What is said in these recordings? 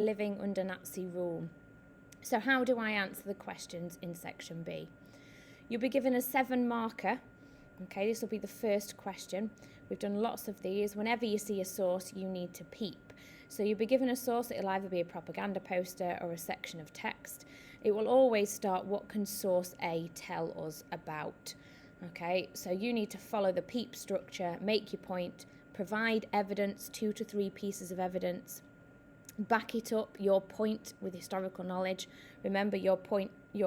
living under Nazi rule. So how do I answer the questions in section B? You'll be given a 7 marker. Okay, this will be the first question. We've done lots of these. Whenever you see a source, you need to peep. So you'll be given a source. It'll either be a propaganda poster or a section of text. It will always start, what can source A tell us about? Okay, so you need to follow the PEEP structure, make your point, provide evidence, 2 to 3 pieces of evidence, back it up, your point, with historical knowledge. Remember, your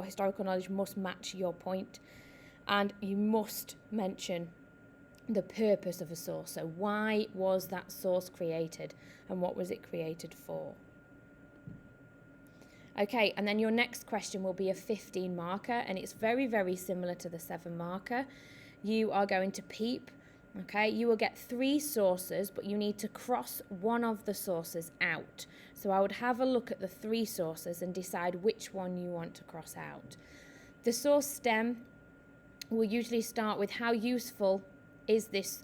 historical knowledge must match your point, and you must mention the purpose of a source. So why was that source created, and what was it created for? Okay, and then your next question will be a 15 marker, and it's very, very similar to the 7 marker. You are going to peep, okay? You will get 3 sources, but you need to cross one of the sources out. So I would have a look at the 3 sources and decide which one you want to cross out. The source stem will usually start with how useful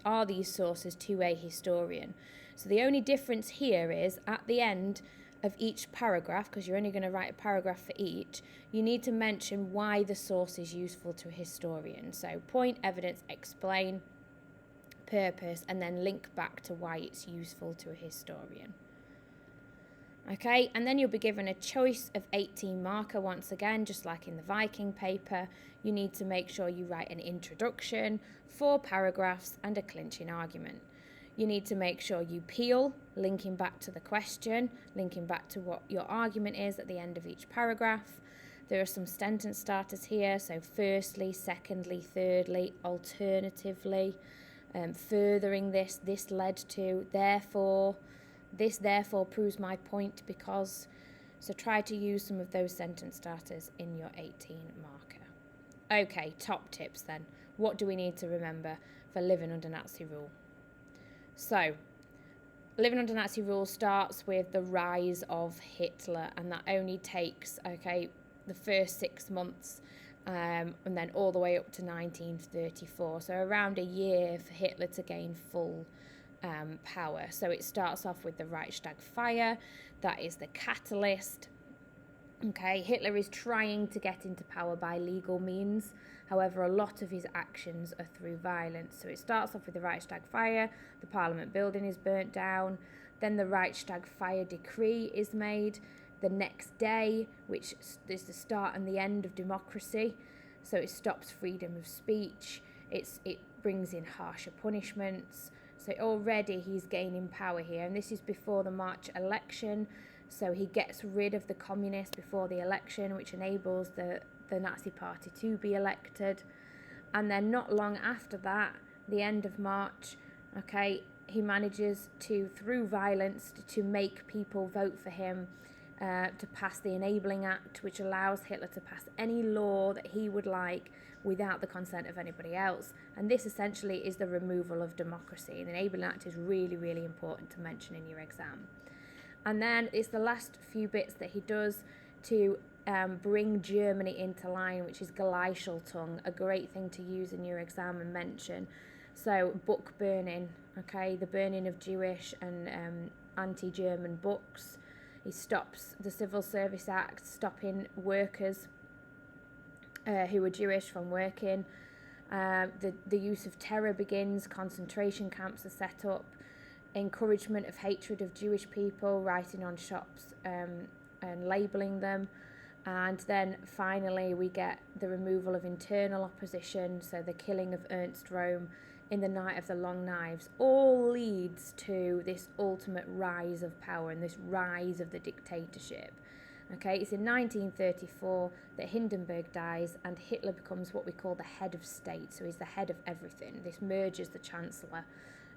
are these sources to a historian. So the only difference here is at the end of each paragraph, because you're only going to write a paragraph for each, you need to mention why the source is useful to a historian. So point, evidence, explain, purpose, and then link back to why it's useful to a historian. Okay, and then you'll be given a choice of 18 marker once again, just like in the Viking paper. You need to make sure you write an introduction, 4 paragraphs, and a clinching argument. You need to make sure you peel, linking back to the question, linking back to what your argument is at the end of each paragraph. There are some sentence starters here, so firstly, secondly, thirdly, alternatively, furthering this led to, therefore, this therefore proves my point because. So try to use some of those sentence starters in your 18 marker. Okay, top tips then. What do we need to remember for living under Nazi rule? So, living under Nazi rule starts with the rise of Hitler, and that only takes, the first 6 months, and then all the way up to 1934. So around a year for Hitler to gain full power. So it starts off with the Reichstag fire. That is the catalyst. Okay, Hitler is trying to get into power by legal means. However, a lot of his actions are through violence. So it starts off with the Reichstag fire, the Parliament building is burnt down, then the Reichstag fire decree is made the next day, which is the start and the end of democracy. So it stops freedom of speech, it brings in harsher punishments. So already he's gaining power here, and this is before the March election. So he gets rid of the communists before the election, which enables the Nazi Party to be elected. And then not long after that, the end of March, he manages to, through violence, to make people vote for him, to pass the Enabling Act, which allows Hitler to pass any law that he would like without the consent of anybody else. And this essentially is the removal of democracy. The Enabling Act is really, really important to mention in your exam. And then it's the last few bits that he does to bring Germany into line, which is Gleichschaltung, a great thing to use in your exam and mention. So book burning, the burning of Jewish and anti-German books. He stops the Civil Service Act, stopping workers who are Jewish from working. The use of terror begins, concentration camps are set up, encouragement of hatred of Jewish people, writing on shops and labelling them. And then finally we get the removal of internal opposition, so the killing of Ernst Röhm in the Night of the Long Knives, all leads to this ultimate rise of power and this rise of the dictatorship. It's in 1934 that Hindenburg dies and Hitler becomes what we call the head of state, so he's the head of everything. This merges the Chancellor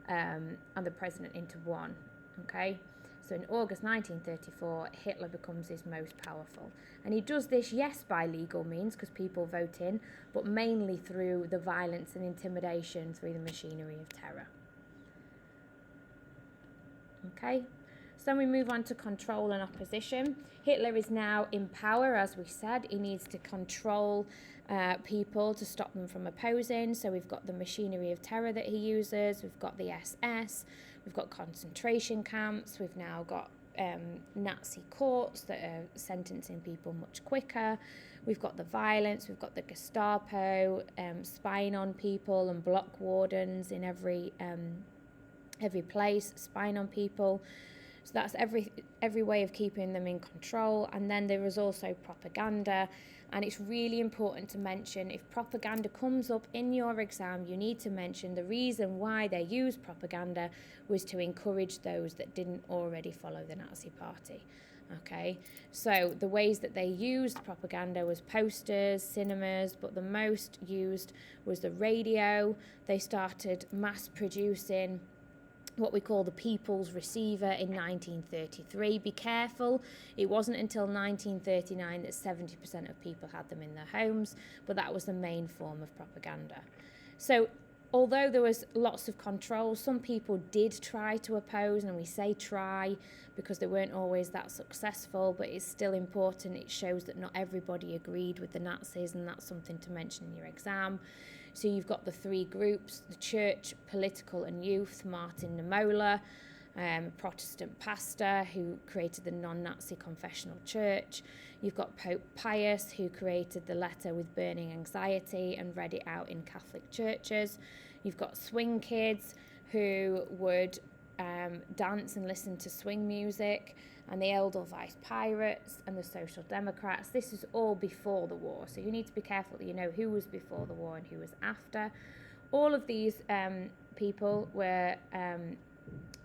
and the President into one. So in August 1934, Hitler becomes his most powerful. And he does this, yes, by legal means, because people vote in, but mainly through the violence and intimidation through the machinery of terror. So then we move on to control and opposition. Hitler is now in power, as we said. He needs to control people to stop them from opposing. So we've got the machinery of terror that he uses. We've got the SS. We've got concentration camps. We've now got Nazi courts that are sentencing people much quicker. We've got the violence, we've got the Gestapo spying on people, and block wardens in every place spying on people. So that's every way of keeping them in control. And then there is also propaganda. And it's really important to mention, if propaganda comes up in your exam, you need to mention the reason why they used propaganda was to encourage those that didn't already follow the Nazi Party. Okay, so the ways that they used propaganda was posters, cinemas, but the most used was the radio. They started mass producing what we call the People's Receiver in 1933. Be careful, it wasn't until 1939 that 70% of people had them in their homes, but that was the main form of propaganda. So although there was lots of control, some people did try to oppose, and we say try because they weren't always that successful, but it's still important. It shows that not everybody agreed with the Nazis, and that's something to mention in your exam. So you've got the three groups: the church, political and youth. Martin Niemöller, a Protestant pastor who created the non-Nazi confessional church. You've got Pope Pius, who created the letter with burning anxiety and read it out in Catholic churches. You've got swing kids who would dance and listen to swing music, and the Edelweiss Pirates and the Social Democrats. This is all before the war, so you need to be careful that you know who was before the war and who was after. All of these people were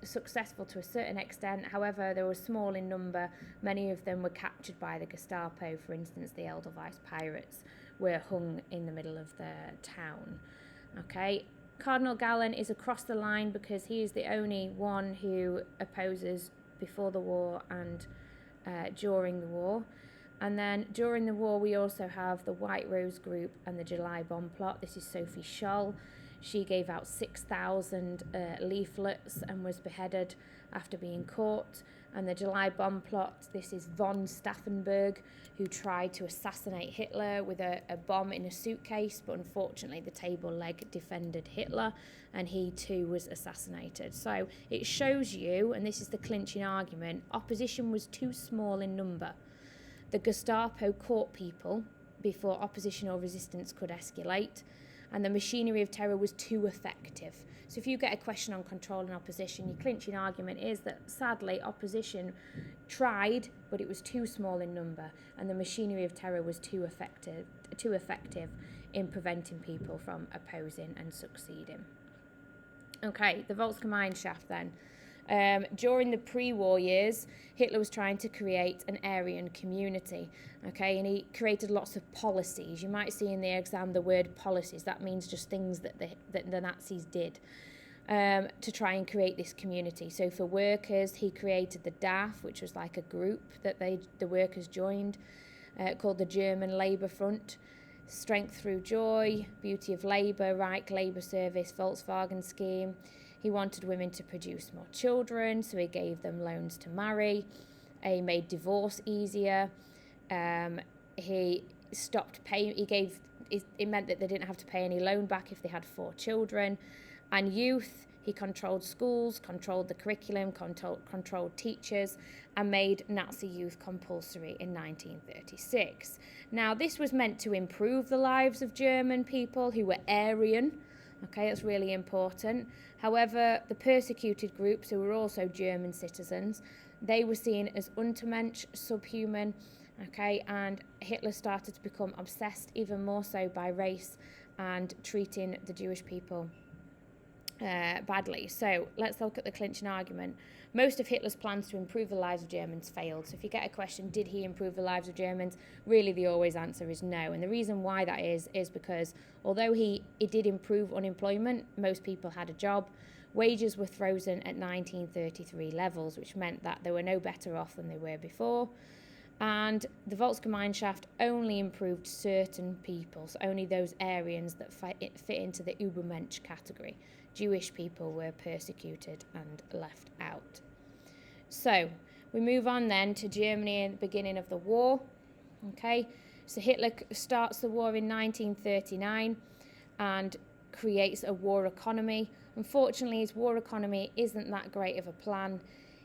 successful to a certain extent. However, they were small in number. Many of them were captured by the Gestapo. For instance, the Edelweiss Pirates were hung in the middle of the town. Okay, Cardinal Galen is across the line because he is the only one who opposes before the war and during the war. And then during the war, we also have the White Rose Group and the July Bomb Plot. This is Sophie Scholl. She gave out 6,000 leaflets and was beheaded after being caught. And the July Bomb Plot, this is von Stauffenberg, who tried to assassinate Hitler with a bomb in a suitcase, but unfortunately the table leg defended Hitler, and he too was assassinated. So it shows you, and this is the clinching argument, opposition was too small in number. The Gestapo caught people before opposition or resistance could escalate, and the machinery of terror was too effective. So if you get a question on control and opposition, your clinching argument is that sadly opposition tried, but it was too small in number, and the machinery of terror was too effective in preventing people from opposing and succeeding. Okay, the Volksgemeinschaft then. During the pre-war years, Hitler was trying to create an Aryan community, okay, and he created lots of policies. You might see in the exam the word policies. That means just things that the Nazis did to try and create this community. So for workers, he created the DAF, which was like a group that the workers joined, called the German Labour Front. Strength through joy, beauty of labour, Reich Labour Service, Volkswagen scheme. He wanted women to produce more children, so he gave them loans to marry. He made divorce easier. He stopped paying. It meant that they didn't have to pay any loan back if they had 4 children. And youth, he controlled schools, controlled the curriculum, controlled teachers, and made Nazi youth compulsory in 1936. Now, this was meant to improve the lives of German people who were Aryan. Okay, that's really important. However, the persecuted groups, who were also German citizens, they were seen as Untermensch, subhuman, okay, and Hitler started to become obsessed even more so by race and treating the Jewish people badly. So let's look at the clinching argument. Most of Hitler's plans to improve the lives of Germans failed. So if you get a question, did he improve the lives of Germans? Really, the always answer is no. And the reason why that is because although he did improve unemployment, most people had a job. Wages were frozen at 1933 levels, which meant that they were no better off than they were before. And the Volksgemeinschaft only improved certain people, so only those Aryans that fit into the Übermensch category. Jewish people were persecuted and left out. So we move on then to Germany at the beginning of the war. Okay, so Hitler starts the war in 1939 and creates a war economy. Unfortunately, his war economy isn't that great of a plan.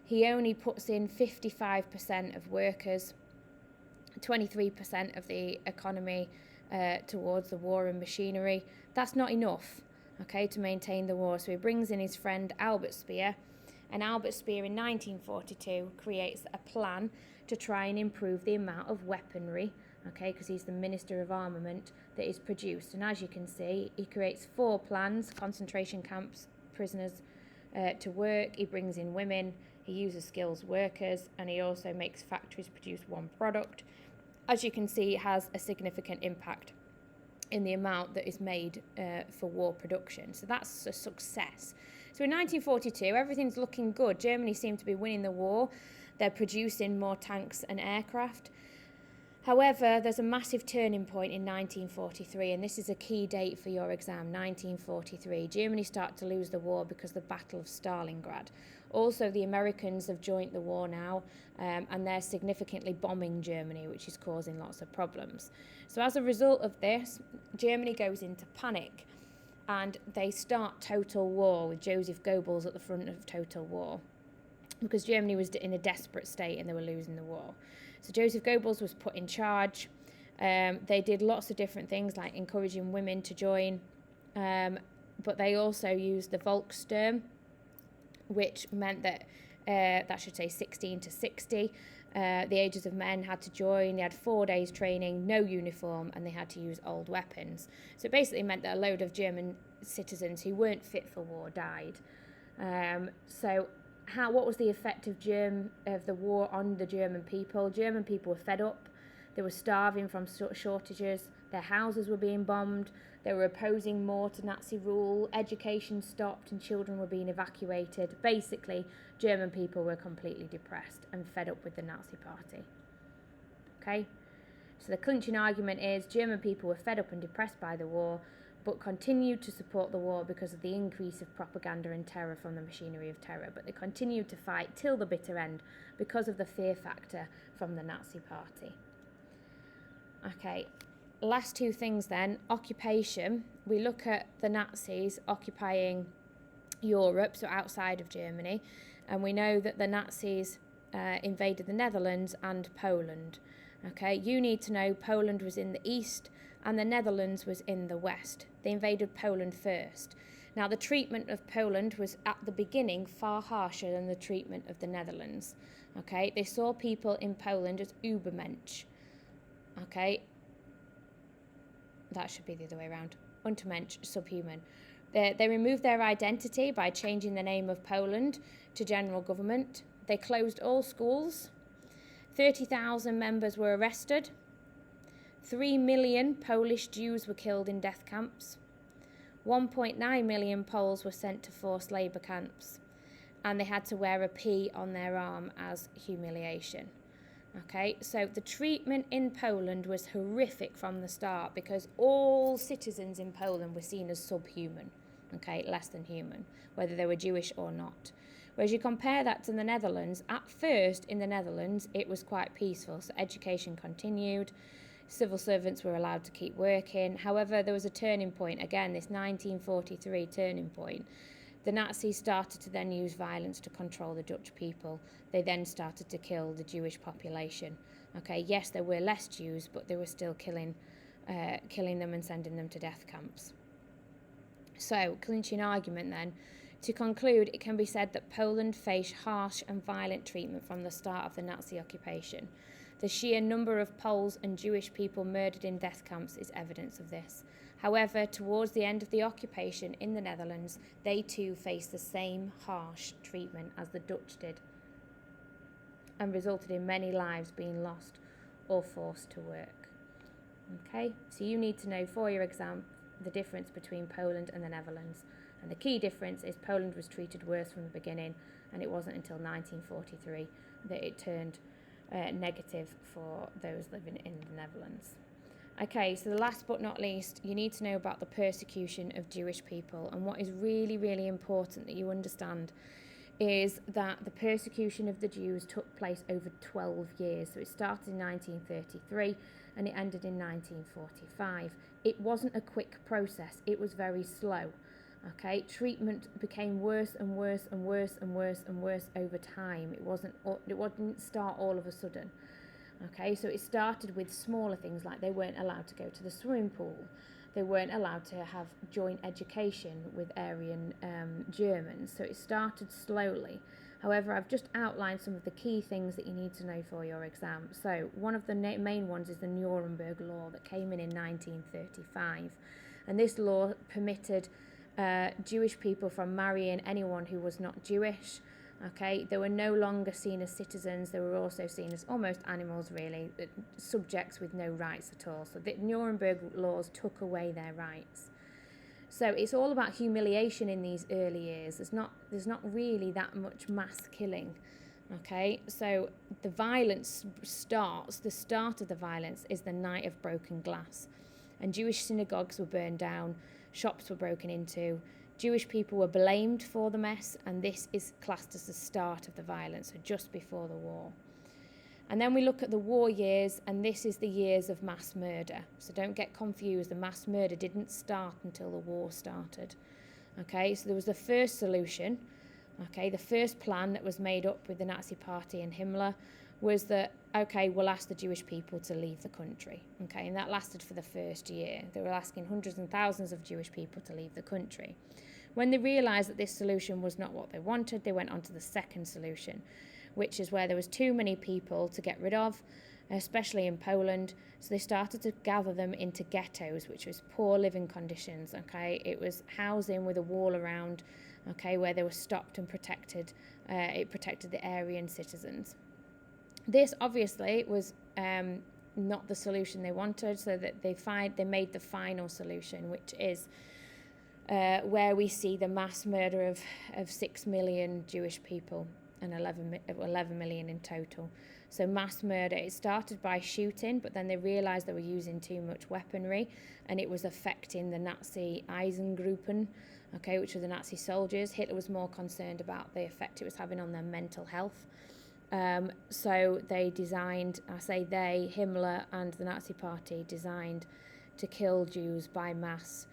He only puts in 55% of workers, 23% of the economy towards the war and machinery. That's not enough, okay, to maintain the war. So he brings in his friend Albert Speer, and Albert Speer in 1942 creates a plan to try and improve the amount of weaponry, okay, because he's the Minister of Armament, that is produced. And as you can see, he creates 4 plans: concentration camps, prisoners to work, he brings in women, he uses skilled workers, and he also makes factories produce one product. As you can see, it has a significant impact in the amount that is made for war production. So that's a success. So in 1942, everything's looking good. Germany seemed to be winning the war. They're producing more tanks and aircraft. However, there's a massive turning point in 1943, and this is a key date for your exam, 1943. Germany start to lose the war because of the Battle of Stalingrad. Also, the Americans have joined the war now, and they're significantly bombing Germany, which is causing lots of problems. So as a result of this, Germany goes into panic, and they start total war with Joseph Goebbels at the front of total war, because Germany was in a desperate state and they were losing the war. So Joseph Goebbels was put in charge. They did lots of different things like encouraging women to join, but they also used the Volkssturm, which meant that, that should say 16 to 60, the ages of men had to join. They had 4 days training, no uniform, and they had to use old weapons. So it basically meant that a load of German citizens who weren't fit for war died. What was the effect of the war on the German people? German people were fed up. They were starving from shortages. Their houses were being bombed. They were opposing more to Nazi rule. Education stopped and children were being evacuated. Basically, German people were completely depressed and fed up with the Nazi party. Okay? So the clinching argument is German people were fed up and depressed by the war, but continued to support the war because of the increase of propaganda and terror from the machinery of terror. But they continued to fight till the bitter end because of the fear factor from the Nazi party. Okay, last 2 things then. Occupation. We look at the Nazis occupying Europe, so outside of Germany, and we know that the Nazis invaded the Netherlands and Poland. Okay, you need to know Poland was in the east and the Netherlands was in the west. They invaded Poland first. Now, the treatment of Poland was at the beginning far harsher than the treatment of the Netherlands. Okay, they saw people in Poland as Übermensch. Okay, that should be the other way around. Untermensch, subhuman. They removed their identity by changing the name of Poland to general government. They closed all schools. 30,000 members were arrested. 3 million Polish Jews were killed in death camps. 1.9 million Poles were sent to forced labour camps, and they had to wear a P on their arm as humiliation. Okay, so the treatment in Poland was horrific from the start because all citizens in Poland were seen as subhuman, okay, less than human, whether they were Jewish or not. Whereas you compare that to the Netherlands, at first in the Netherlands it was quite peaceful, so education continued. Civil servants were allowed to keep working. However, there was a turning point, again, this 1943 turning point. The Nazis started to then use violence to control the Dutch people. They then started to kill the Jewish population. Okay, yes, there were less Jews, but they were still killing them and sending them to death camps. So, clinching argument then. To conclude, it can be said that Poland faced harsh and violent treatment from the start of the Nazi occupation. The sheer number of Poles and Jewish people murdered in death camps is evidence of this. However, towards the end of the occupation in the Netherlands, they too faced the same harsh treatment as the Dutch did, and resulted in many lives being lost or forced to work. Okay, so you need to know for your exam the difference between Poland and the Netherlands. And the key difference is Poland was treated worse from the beginning, and it wasn't until 1943 that it turned negative for those living in the Netherlands. Okay, so the last but not least, you need to know about the persecution of Jewish people. And what is really, really important that you understand is that the persecution of the Jews took place over 12 years. So it started in 1933 and it ended in 1945. It wasn't a quick process, it was very slow. Okay, treatment became worse and worse and worse and worse and worse over time. It wouldn't start all of a sudden. Okay, so it started with smaller things like they weren't allowed to go to the swimming pool. They weren't allowed to have joint education with Aryan Germans. So it started slowly. However, I've just outlined some of the key things that you need to know for your exam. So one of the main ones is the Nuremberg Law that came in 1935. And this law permitted Jewish people from marrying anyone who was not Jewish. Okay, they were no longer seen as citizens. They were also seen as almost animals, really, subjects with no rights at all. So the Nuremberg laws took away their rights. So it's all about humiliation in these early years. There's not really that much mass killing. Okay, so the violence starts. The start of the violence is the Night of Broken Glass, and Jewish synagogues were burned down, shops were broken into. Jewish people were blamed for the mess, and this is classed as the start of the violence, so just before the war. And then we look at the war years, and this is the years of mass murder. So don't get confused, the mass murder didn't start until the war started. Okay, so there was the first solution. Okay, the first plan that was made up with the Nazi Party and Himmler was that, okay, we'll ask the Jewish people to leave the country. Okay, and that lasted for the first year. They were asking hundreds and thousands of Jewish people to leave the country. When they realised that this solution was not what they wanted, they went on to the second solution, which is where there was too many people to get rid of, especially in Poland. So they started to gather them into ghettos, which was poor living conditions. Okay, it was housing with a wall around, okay, where they were stopped and protected. It protected the Aryan citizens. This obviously was not the solution they wanted, so that they made the final solution, which is where we see the mass murder of 6 million Jewish people and 11 million in total. So mass murder, it started by shooting, but then they realised they were using too much weaponry, and it was affecting the Nazi Eisengruppen, okay, which were the Nazi soldiers. Hitler was more concerned about the effect it was having on their mental health. So they designed, I say they, Himmler and the Nazi Party designed to kill Jews by mass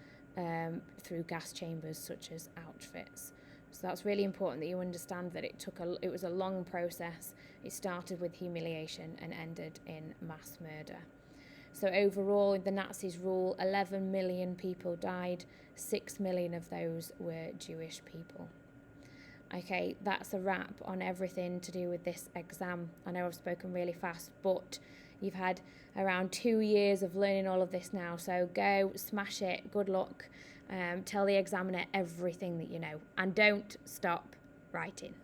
through gas chambers such as Auschwitz. So that's really important that you understand that it was a long process. It started with humiliation and ended in mass murder. So overall, in the Nazis' rule, 11 million people died. 6 million of those were Jewish people. Okay, that's a wrap on everything to do with this exam. I know I've spoken really fast, but you've had around 2 years of learning all of this now. So go, smash it, good luck. Tell the examiner everything that you know, and don't stop writing.